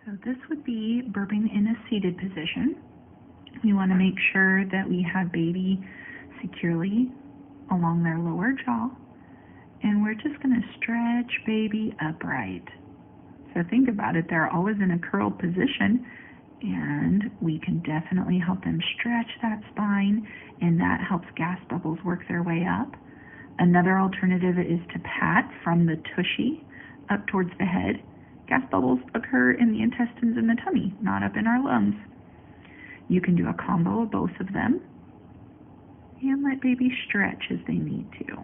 So this would be burping in a seated position. We want to make sure that we have baby securely along their lower jaw, and we're just going to stretch baby upright. So think about it, they're always in a curled position, and we can definitely help them stretch that spine, and that helps gas bubbles work their way up. Another alternative is to pat from the tushy up towards the head. Gas bubbles occur in the intestines and the tummy, not up in our lungs. You can do a combo of both of them and let baby stretch as they need to.